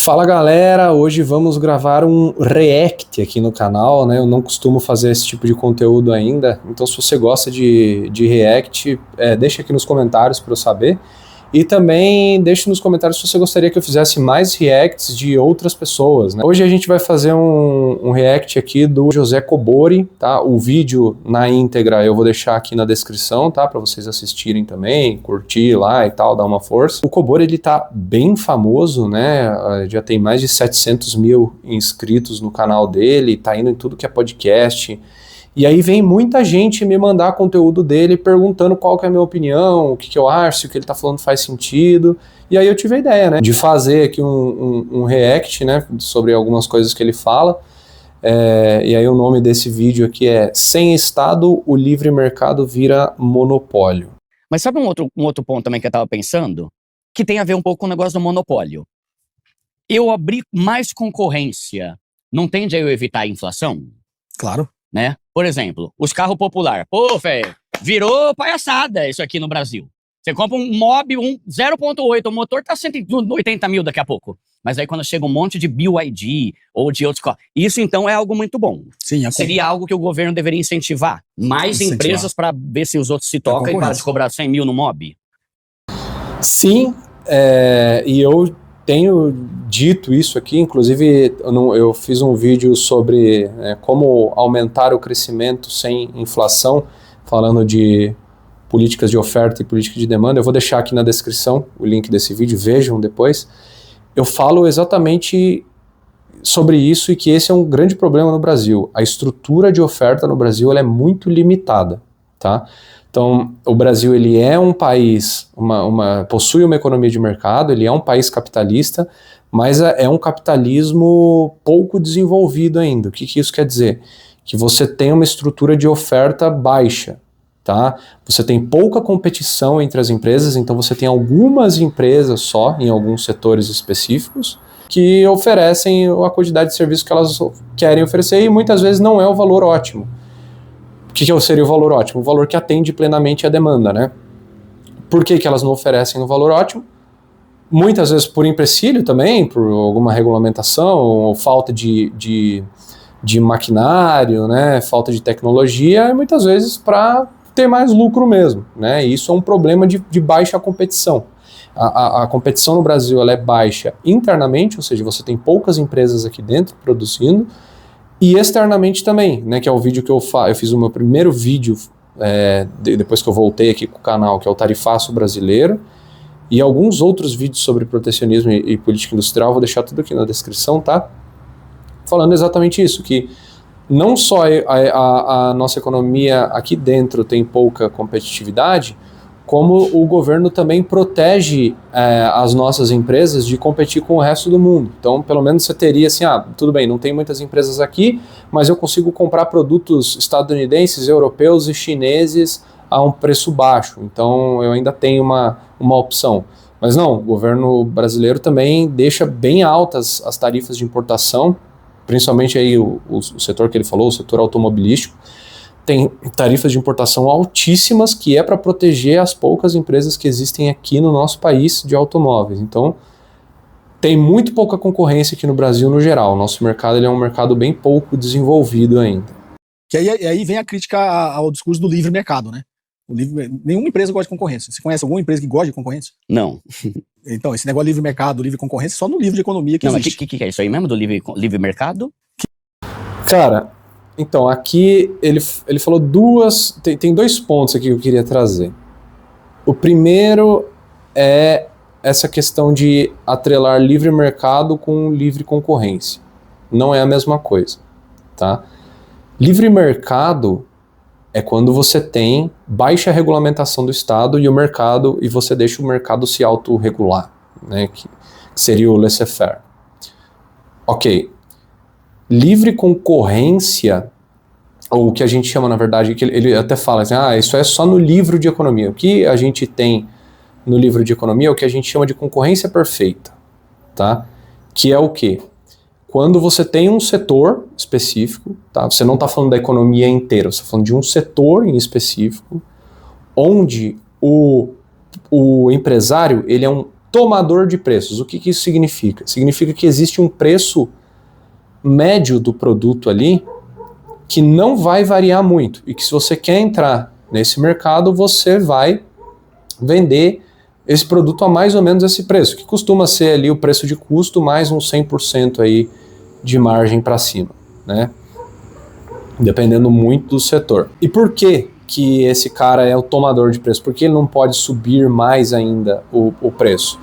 Fala galera, hoje vamos gravar um react aqui no canal, né? Eu não costumo fazer esse tipo de conteúdo ainda, então se você gosta de react, deixa aqui nos comentários para eu saber. E também deixe nos comentários se você gostaria que eu fizesse mais reacts de outras pessoas, né? Hoje a gente vai fazer um react aqui do José Cobori, tá? O vídeo na íntegra eu vou deixar aqui na descrição, tá? Para vocês assistirem também, curtir lá e tal, dar uma força. O Cobori, ele tá bem famoso, né? Já tem mais de 700 mil inscritos no canal dele, tá indo em tudo que é podcast. E aí vem muita gente me mandar conteúdo dele perguntando qual que é a minha opinião, o que que eu acho, se o que ele tá falando faz sentido. E aí eu tive a ideia, né, de fazer aqui um react, né, sobre algumas coisas que ele fala. E aí o nome desse vídeo aqui é Sem Estado, o livre mercado vira monopólio. Mas sabe um outro ponto também que eu tava pensando? Que tem a ver um pouco com o negócio do monopólio. Eu abrir mais concorrência não tende a eu evitar a inflação? Claro. Né? Por exemplo, os carros populares. Pô, velho, virou palhaçada isso aqui no Brasil. Você compra um Mob 0.8, o motor tá 180 mil daqui a pouco. Mas aí quando chega um monte de BYD ou de outros carros, isso então é algo muito bom. Sim, seria algo que o governo deveria incentivar. Mais empresas para ver se os outros se tocam e parar de cobrar 100 mil no Mob. Sim, e eu tenho dito isso aqui, inclusive eu fiz um vídeo sobre como aumentar o crescimento sem inflação, falando de políticas de oferta e política de demanda. Eu vou deixar aqui na descrição o link desse vídeo, vejam depois. Eu falo exatamente sobre isso e que esse é um grande problema no Brasil. A estrutura de oferta no Brasil ela é muito limitada, tá? Então, o Brasil ele é um país, possui uma economia de mercado, ele é um país capitalista, mas é um capitalismo pouco desenvolvido ainda. O que isso quer dizer? Que você tem uma estrutura de oferta baixa, tá? Você tem pouca competição entre as empresas, então você tem algumas empresas só, em alguns setores específicos, que oferecem a quantidade de serviço que elas querem oferecer e muitas vezes não é o valor ótimo. O que seria o valor ótimo? O valor que atende plenamente a demanda, né? Por que elas não oferecem o valor ótimo? Muitas vezes por empecilho também, por alguma regulamentação, ou falta de maquinário, né? Falta de tecnologia, e muitas vezes para ter mais lucro mesmo, né? E isso é um problema de baixa competição. A competição no Brasil ela é baixa internamente, ou seja, você tem poucas empresas aqui dentro produzindo, e externamente também, né, que é o vídeo que eu fiz o meu primeiro vídeo depois que eu voltei aqui com o canal, que é o Tarifaço Brasileiro, e alguns outros vídeos sobre protecionismo e política industrial, vou deixar tudo aqui na descrição, tá? Falando exatamente isso, que não só a nossa economia aqui dentro tem pouca competitividade, como o governo também protege as nossas empresas de competir com o resto do mundo. Então, pelo menos você teria assim, tudo bem, não tem muitas empresas aqui, mas eu consigo comprar produtos estadunidenses, europeus e chineses a um preço baixo. Então, eu ainda tenho uma opção. Mas não, o governo brasileiro também deixa bem altas as tarifas de importação, principalmente aí o setor que ele falou, o setor automobilístico, tem tarifas de importação altíssimas que é para proteger as poucas empresas que existem aqui no nosso país de automóveis. Então, tem muito pouca concorrência aqui no Brasil no geral. O nosso mercado ele é um mercado bem pouco desenvolvido ainda. Que aí vem a crítica ao discurso do livre mercado, né? Nenhuma empresa gosta de concorrência. Você conhece alguma empresa que gosta de concorrência? Não. Então, esse negócio de livre mercado, livre concorrência, só no livro de economia que existe. Mas o que é isso aí mesmo do livre mercado? Cara, então, aqui ele falou tem dois pontos aqui que eu queria trazer. O primeiro é essa questão de atrelar livre mercado com livre concorrência. Não é a mesma coisa, tá? Livre mercado é quando você tem baixa regulamentação do Estado e você deixa o mercado se autorregular, né? Que seria o laissez-faire. Ok. Livre concorrência, ou o que a gente chama, na verdade, que ele até fala assim, isso é só no livro de economia. O que a gente tem no livro de economia é o que a gente chama de concorrência perfeita, tá? Que é o quê? Quando você tem um setor específico, tá? Você não está falando da economia inteira, você está falando de um setor em específico, onde o empresário ele é um tomador de preços. O que isso significa? Significa que existe um preço médio do produto ali que não vai variar muito e que se você quer entrar nesse mercado, você vai vender esse produto a mais ou menos esse preço, que costuma ser ali o preço de custo mais uns 100% aí de margem para cima, né? Dependendo muito do setor. E por que esse cara é o tomador de preço? Por que ele não pode subir mais ainda o preço?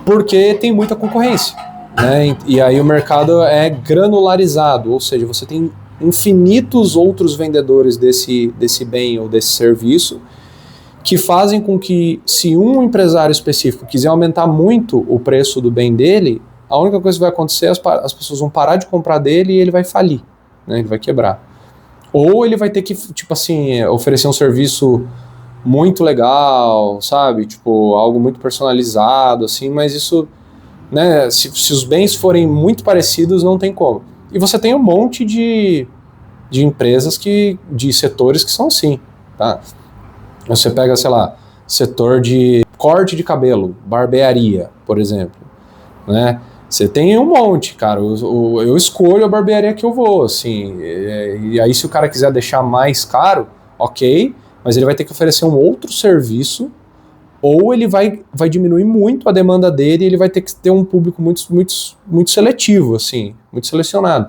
Porque tem muita concorrência, né? E aí o mercado é granularizado, ou seja, você tem infinitos outros vendedores desse bem ou desse serviço que fazem com que, se um empresário específico quiser aumentar muito o preço do bem dele, a única coisa que vai acontecer é as pessoas vão parar de comprar dele e ele vai falir, né? Ele vai quebrar. Ou ele vai ter que, tipo assim, oferecer um serviço muito legal, sabe? Tipo, algo muito personalizado, assim, mas isso, né? Se os bens forem muito parecidos, não tem como. E você tem um monte de empresas de setores que são assim, tá? Você pega, sei lá, setor de corte de cabelo, barbearia, por exemplo, né? Você tem um monte, cara. Eu escolho a barbearia que eu vou, assim. E aí, se o cara quiser deixar mais caro, ok, mas ele vai ter que oferecer um outro serviço, ou ele vai diminuir muito a demanda dele e ele vai ter que ter um público muito seletivo, assim, muito selecionado.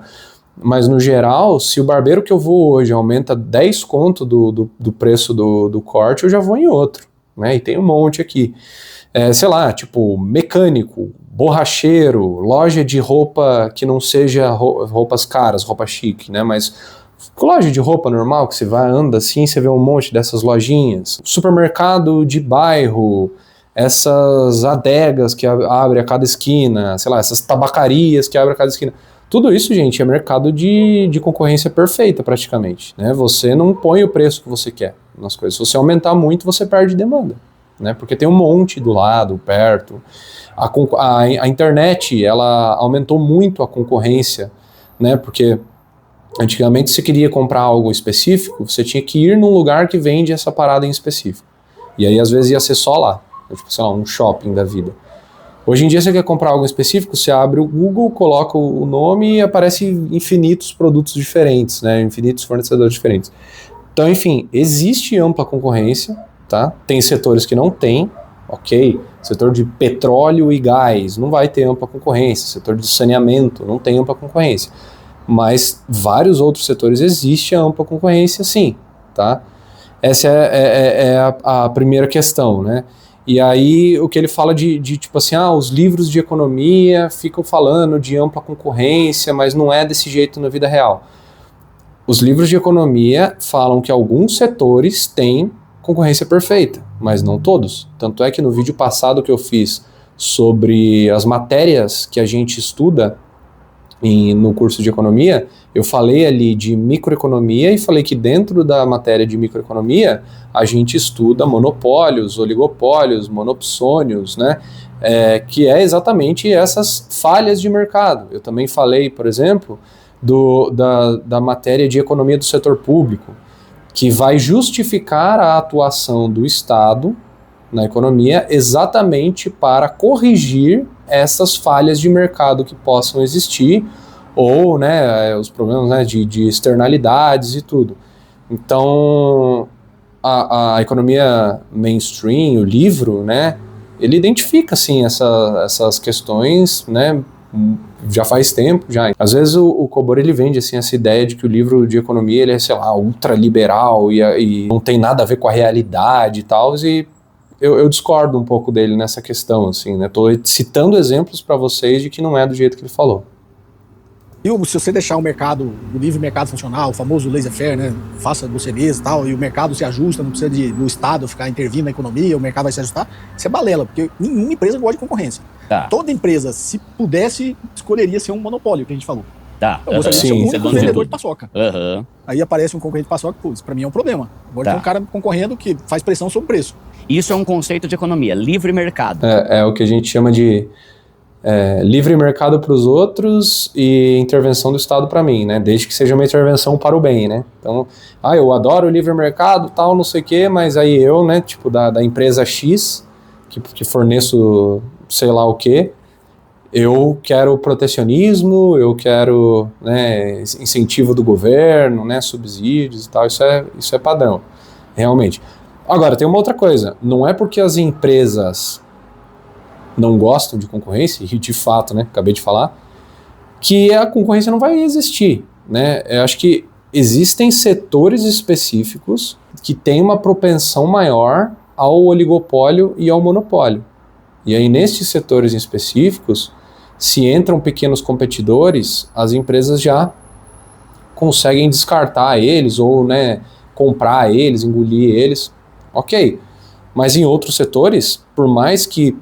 Mas, no geral, se o barbeiro que eu vou hoje aumenta 10 conto do preço do corte, eu já vou em outro, né? E tem um monte aqui. Sei lá, tipo, mecânico, borracheiro, loja de roupa que não seja roupas caras, roupa chique, né? Mas loja de roupa normal, que você vai, anda assim, você vê um monte dessas lojinhas. Supermercado de bairro, essas adegas que abrem a cada esquina, sei lá, essas tabacarias que abrem a cada esquina. Tudo isso, gente, é mercado de concorrência perfeita, praticamente, né? Você não põe o preço que você quer nas coisas. Se você aumentar muito, você perde demanda, né? Porque tem um monte do lado, perto. A internet, ela aumentou muito a concorrência, né? Porque antigamente, se queria comprar algo específico, você tinha que ir num lugar que vende essa parada em específico. E aí, às vezes, ia ser só lá. Tipo, sei lá, um shopping da vida. Hoje em dia, você quer comprar algo específico, você abre o Google, coloca o nome e aparece infinitos produtos diferentes, né? Infinitos fornecedores diferentes. Então, enfim, existe ampla concorrência, tá? Tem setores que não tem, ok? Setor de petróleo e gás não vai ter ampla concorrência. Setor de saneamento não tem ampla concorrência. Mas vários outros setores existe a ampla concorrência, sim, tá? Essa é a primeira questão, né? E aí o que ele fala de tipo assim, os livros de economia ficam falando de ampla concorrência, mas não é desse jeito na vida real. Os livros de economia falam que alguns setores têm concorrência perfeita, mas não todos. Tanto é que no vídeo passado que eu fiz sobre as matérias que a gente estuda no curso de economia, eu falei ali de microeconomia e falei que dentro da matéria de microeconomia a gente estuda monopólios, oligopólios, monopsônios, né? Que é exatamente essas falhas de mercado. Eu também falei, por exemplo, da matéria de economia do setor público, que vai justificar a atuação do Estado na economia exatamente para corrigir essas falhas de mercado que possam existir, ou, né, os problemas, né, de externalidades e tudo. Então, a economia mainstream, o livro, né, ele identifica, assim, essas questões, né, já faz tempo, já. Às vezes o Kobor, ele vende, assim, essa ideia de que o livro de economia, ele é, sei lá, ultraliberal e não tem nada a ver com a realidade e tal, e eu discordo um pouco dele nessa questão, assim, né? Tô citando exemplos para vocês de que não é do jeito que ele falou. E se você deixar o mercado, o livre mercado funcionar, o famoso laissez-faire, né? Faça você mesmo e tal, e o mercado se ajusta, não precisa do Estado ficar intervindo na economia, o mercado vai se ajustar, isso é balela, porque nenhuma empresa gosta de concorrência. Tá. Toda empresa, se pudesse, escolheria ser um monopólio, que a gente falou. Tá. Eu gostaria de ser um único vendedor de paçoca. Aí aparece um concorrente de paçoca, pô, isso pra mim é um problema. Agora tem um cara concorrendo que faz pressão sobre o preço. Isso é um conceito de economia, livre mercado. É o que a gente chama de livre mercado para os outros e intervenção do Estado para mim, né? Desde que seja uma intervenção para o bem, né? Então, eu adoro o livre mercado, tal, não sei o quê, mas aí eu, né, tipo, da empresa X, que forneço sei lá o quê, eu quero protecionismo, eu quero, né, incentivo do governo, né, subsídios e tal, isso é padrão, realmente. Agora, tem uma outra coisa, não é porque as empresas não gostam de concorrência, e de fato, né, acabei de falar, que a concorrência não vai existir, né? Eu acho que existem setores específicos que têm uma propensão maior ao oligopólio e ao monopólio. E aí, nestes setores específicos, se entram pequenos competidores, as empresas já conseguem descartar eles ou, né, comprar eles, engolir eles. Ok. Mas em outros setores, por mais que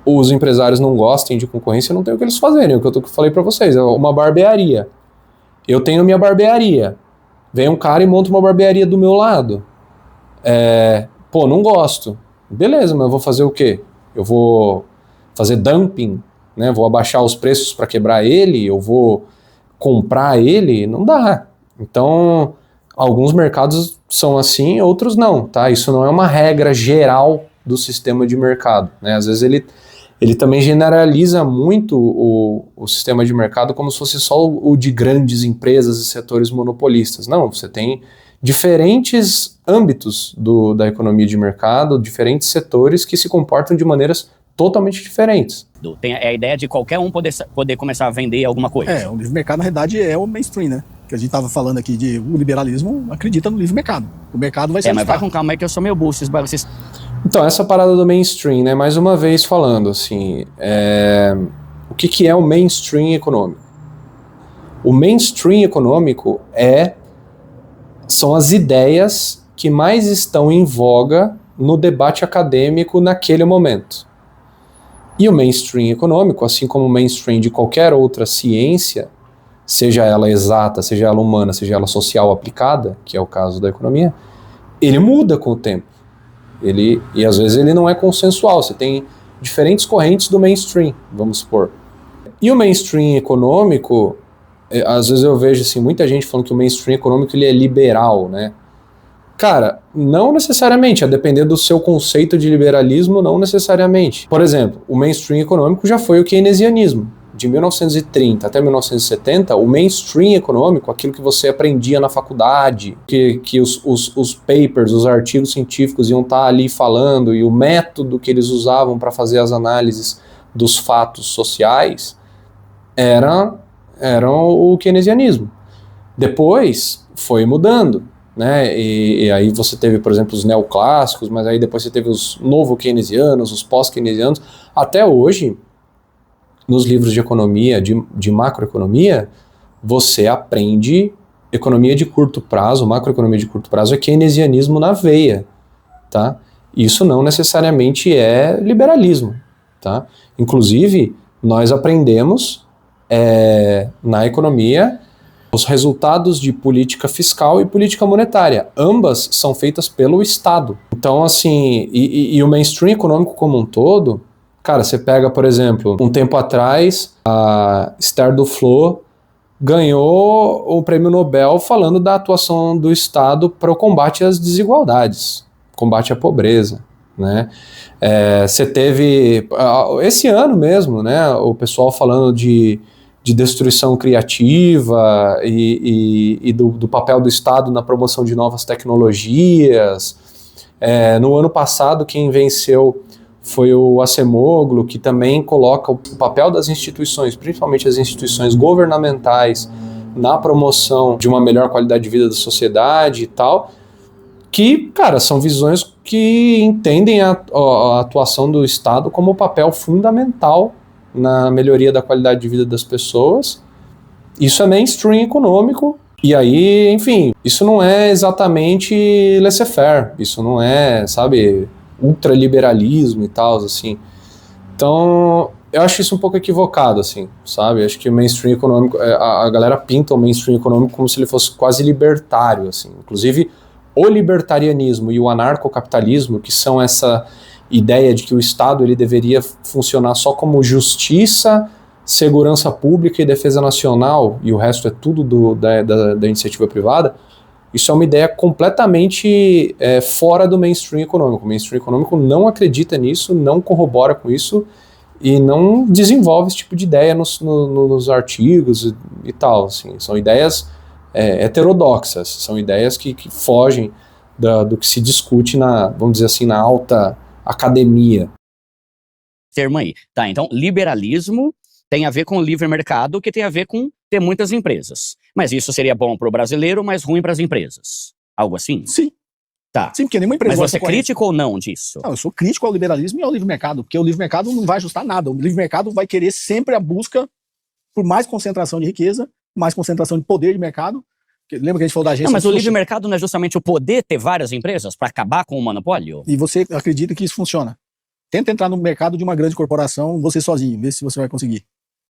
os empresários não gostem de concorrência, não tem o que eles fazerem. O que eu falei para vocês, é uma barbearia. Eu tenho minha barbearia. Vem um cara e monta uma barbearia do meu lado. Pô, não gosto. Beleza, mas eu vou fazer o quê? Eu vou fazer dumping, né? Vou abaixar os preços para quebrar ele, eu vou comprar ele? Não dá. Então, alguns mercados são assim, outros não, tá? Isso não é uma regra geral do sistema de mercado, né? Às vezes ele também generaliza muito o sistema de mercado como se fosse só o de grandes empresas e setores monopolistas. Não, você tem diferentes âmbitos da economia de mercado, diferentes setores que se comportam de maneiras totalmente diferentes. Tem a ideia de qualquer um poder começar a vender alguma coisa. O livre mercado, na realidade, é o mainstream, né? Que a gente estava falando aqui de o liberalismo acredita no livre mercado. O mercado vai ser mas vai com calma aí que eu sou meio burro. Vocês... Então, essa parada do mainstream, né? Mais uma vez falando, assim, o que é o mainstream econômico? O mainstream econômico são as ideias que mais estão em voga no debate acadêmico naquele momento. E o mainstream econômico, assim como o mainstream de qualquer outra ciência, seja ela exata, seja ela humana, seja ela social aplicada, que é o caso da economia, ele muda com o tempo. E às vezes ele não é consensual, você tem diferentes correntes do mainstream, vamos supor. E o mainstream econômico, às vezes eu vejo assim, muita gente falando que o mainstream econômico ele é liberal, né? Cara, não necessariamente, a depender do seu conceito de liberalismo, não necessariamente. Por exemplo, o mainstream econômico já foi o keynesianismo. De 1930 até 1970, o mainstream econômico, aquilo que você aprendia na faculdade, que os papers, os artigos científicos iam estar ali falando, e o método que eles usavam para fazer as análises dos fatos sociais, era o keynesianismo. Depois foi mudando, né? E aí você teve, por exemplo, os neoclássicos, mas aí depois você teve os novo-keynesianos, os pós-keynesianos. Até hoje, nos livros de economia, de macroeconomia, você aprende economia de curto prazo, macroeconomia de curto prazo é keynesianismo na veia, tá? Isso não necessariamente é liberalismo, tá? Inclusive, nós aprendemos na economia os resultados de política fiscal e política monetária. Ambas são feitas pelo Estado. Então, assim, e o mainstream econômico como um todo, cara, você pega, por exemplo, um tempo atrás, a Esther Duflo ganhou o prêmio Nobel falando da atuação do Estado para o combate às desigualdades, combate à pobreza, né? Você teve, esse ano mesmo, né, o pessoal falando de destruição criativa e do papel do Estado na promoção de novas tecnologias. No ano passado, quem venceu foi o Acemoglu, que também coloca o papel das instituições, principalmente as instituições governamentais, na promoção de uma melhor qualidade de vida da sociedade e tal, que, cara, são visões que entendem a atuação do Estado como um papel fundamental na melhoria da qualidade de vida das pessoas. Isso é mainstream econômico, e aí, enfim, isso não é exatamente laissez-faire, isso não é, sabe, ultraliberalismo e tal, assim. Então, eu acho isso um pouco equivocado, assim, sabe? Acho que o mainstream econômico, a galera pinta o mainstream econômico como se ele fosse quase libertário, assim. Inclusive, o libertarianismo e o anarcocapitalismo, que são essa ideia de que o Estado ele deveria funcionar só como justiça, segurança pública e defesa nacional, e o resto é tudo da iniciativa privada, isso é uma ideia completamente fora do mainstream econômico. O mainstream econômico não acredita nisso, não corrobora com isso, e não desenvolve esse tipo de ideia nos artigos e tal, assim. São ideias heterodoxas, são ideias que fogem do que se discute vamos dizer assim, na alta academia. Termo aí. Tá, então liberalismo tem a ver com o livre mercado, que tem a ver com ter muitas empresas. Mas isso seria bom para o brasileiro, mas ruim para as empresas. Algo assim? Sim. Tá. Sim, porque nenhuma empresa... Mas você é crítico ou não disso? Não, eu sou crítico ao liberalismo e ao livre mercado, porque o livre mercado não vai ajustar nada. O livre mercado vai querer sempre a busca por mais concentração de riqueza, mais concentração de poder de mercado. Lembra que a gente falou da agência? Não, mas o livre mercado não é justamente o poder ter várias empresas para acabar com o monopólio? E você acredita que isso funciona? Tenta entrar no mercado de uma grande corporação, você sozinho, vê se você vai conseguir.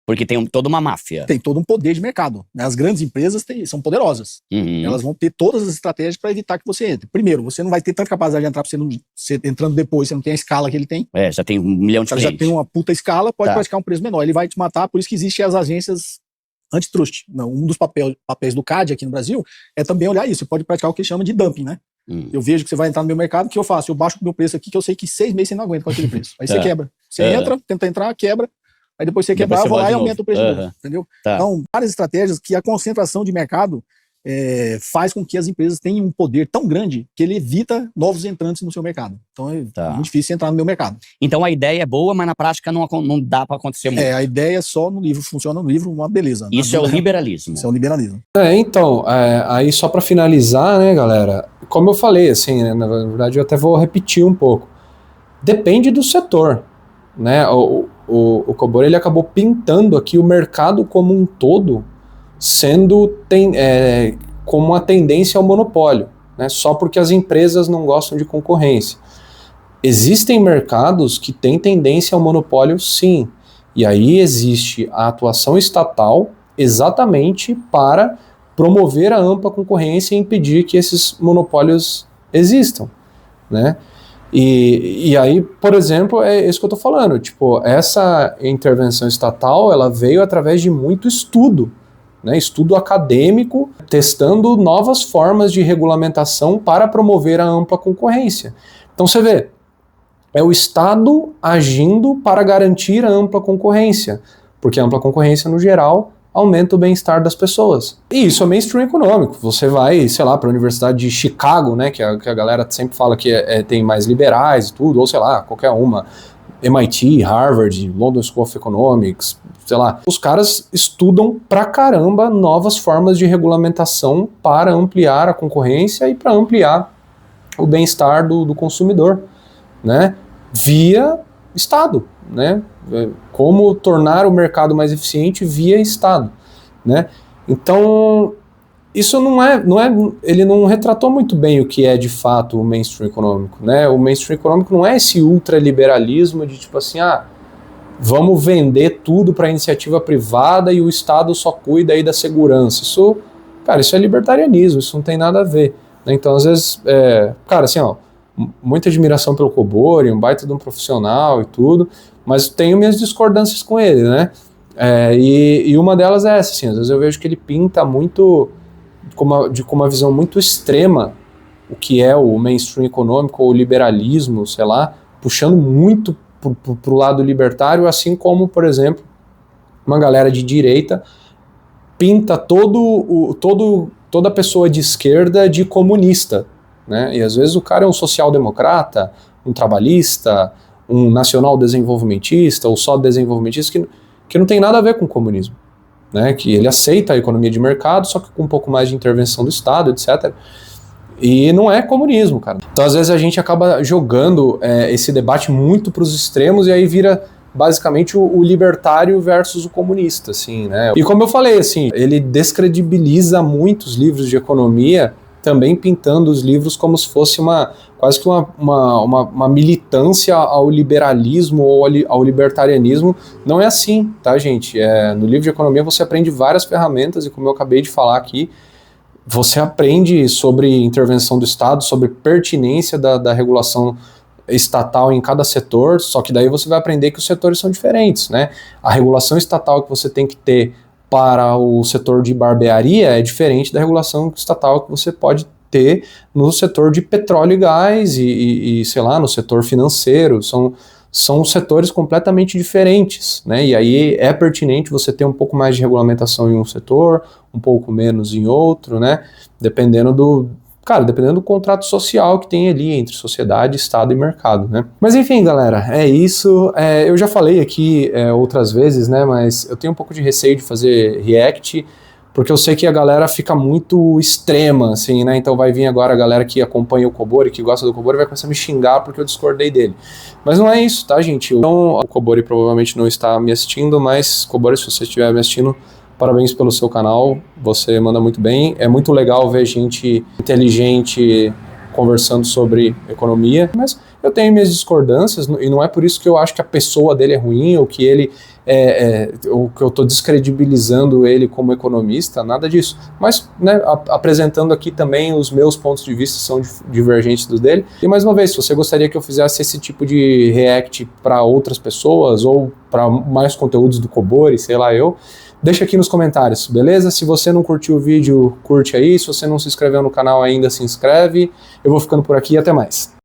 Porque tem toda uma máfia. Tem todo um poder de mercado. As grandes empresas são poderosas. Elas vão ter todas as estratégias para evitar que você entre. Primeiro, você não vai ter tanta capacidade de entrar, você entrando depois, você não tem a escala que ele tem. Já tem 1 milhão de clientes. Já tem uma puta escala, pode praticar um preço menor. Ele vai te matar, por isso que existem as agências antitrust. Não, um dos papéis do CAD aqui no Brasil é também olhar isso. Você pode praticar o que chama de dumping, né? Eu vejo que você vai entrar no meu mercado, o que eu faço? Eu baixo o meu preço aqui, que eu sei que 6 meses você não aguenta com aquele preço. Aí você quebra. Você entra, tenta entrar, quebra. Aí depois você quebrar, eu vou lá e aumento o preço de novo, entendeu? Então, várias estratégias que a concentração de mercado faz com que as empresas tenham um poder tão grande que ele evita novos entrantes no seu mercado. Então é muito difícil entrar no meu mercado. Então a ideia é boa, mas na prática não dá para acontecer muito. A ideia é só no livro, funciona no livro, uma beleza. Isso é o liberalismo. Isso é o liberalismo. Então, aí só para finalizar, né, galera, como eu falei, assim, né, na verdade eu até vou repetir um pouco. Depende do setor, né? O Cobor, ele acabou pintando aqui o mercado como um todo sendo como uma tendência ao monopólio, né? Só porque as empresas não gostam de concorrência. Existem mercados que têm tendência ao monopólio, sim, e aí existe a atuação estatal exatamente para promover a ampla concorrência e impedir que esses monopólios existam, né? E aí, por exemplo, é isso que eu tô falando, tipo, essa intervenção estatal, ela veio através de muito estudo, né, estudo acadêmico, testando novas formas de regulamentação para promover a ampla concorrência. Então você vê, é o Estado agindo para garantir a ampla concorrência, porque a ampla concorrência, no geral, aumenta o bem-estar das pessoas. E isso é mainstream econômico. Você vai, sei lá, para a Universidade de Chicago, né, que a galera sempre fala que tem mais liberais e tudo, ou sei lá, qualquer uma, MIT, Harvard, London School of Economics, sei lá. Os caras estudam pra caramba novas formas de regulamentação para ampliar a concorrência e para ampliar o bem-estar do consumidor, né, via Estado, né? Como tornar o mercado mais eficiente via Estado, né? Então, isso ele não retratou muito bem o que é de fato o mainstream econômico, né? O mainstream econômico não é esse ultraliberalismo de tipo assim, vamos vender tudo para iniciativa privada e o Estado só cuida aí da segurança. Isso é libertarianismo, isso não tem nada a ver, né? Então, às vezes, cara, assim, muita admiração pelo Cobori, um baita de um profissional e tudo, mas tenho minhas discordâncias com ele, né? E uma delas é essa, assim, às vezes eu vejo que ele pinta muito, com uma visão muito extrema, o que é o mainstream econômico ou o liberalismo, sei lá, puxando muito pro lado libertário, assim como, por exemplo, uma galera de direita pinta toda pessoa de esquerda de comunista, né? E às vezes o cara é um social-democrata, um trabalhista, um nacional-desenvolvimentista ou só desenvolvimentista que não tem nada a ver com o comunismo, né? Que ele aceita a economia de mercado, só que com um pouco mais de intervenção do Estado, etc. E não é comunismo, cara. Então às vezes a gente acaba jogando esse debate muito para os extremos e aí vira basicamente o libertário versus o comunista, assim, né? E como eu falei, assim, ele descredibiliza muitos livros de economia, também pintando os livros como se fosse quase que uma militância ao liberalismo ou ao libertarianismo. Não é assim, tá, gente? No livro de economia você aprende várias ferramentas e, como eu acabei de falar aqui, você aprende sobre intervenção do Estado, sobre pertinência da regulação estatal em cada setor, só que daí você vai aprender que os setores são diferentes, né? A regulação estatal que você tem que ter para o setor de barbearia é diferente da regulação estatal que você pode ter no setor de petróleo e gás e sei lá, no setor financeiro. São são setores completamente diferentes, né? E aí é pertinente você ter um pouco mais de regulamentação em um setor, um pouco menos em outro, né? Dependendo do contrato social que tem ali entre sociedade, Estado e mercado, né? Mas enfim, galera, é isso. Eu já falei aqui outras vezes, né? Mas eu tenho um pouco de receio de fazer react, porque eu sei que a galera fica muito extrema, assim, né? Então vai vir agora a galera que acompanha o Kobori, que gosta do Kobori, vai começar a me xingar porque eu discordei dele. Mas não é isso, tá, gente? Então, o Kobori provavelmente não está me assistindo, mas, Kobori, se você estiver me assistindo, parabéns pelo seu canal, você manda muito bem. É muito legal ver gente inteligente conversando sobre economia, mas eu tenho minhas discordâncias e não é por isso que eu acho que a pessoa dele é ruim ou que ele ou que eu estou descredibilizando ele como economista, nada disso. Mas, né, apresentando aqui também os meus pontos de vista são divergentes dos dele. E mais uma vez, se você gostaria que eu fizesse esse tipo de react para outras pessoas ou para mais conteúdos do Kobori, sei lá deixa aqui nos comentários, beleza? Se você não curtiu o vídeo, curte aí. Se você não se inscreveu no canal ainda, se inscreve. Eu vou ficando por aqui e até mais.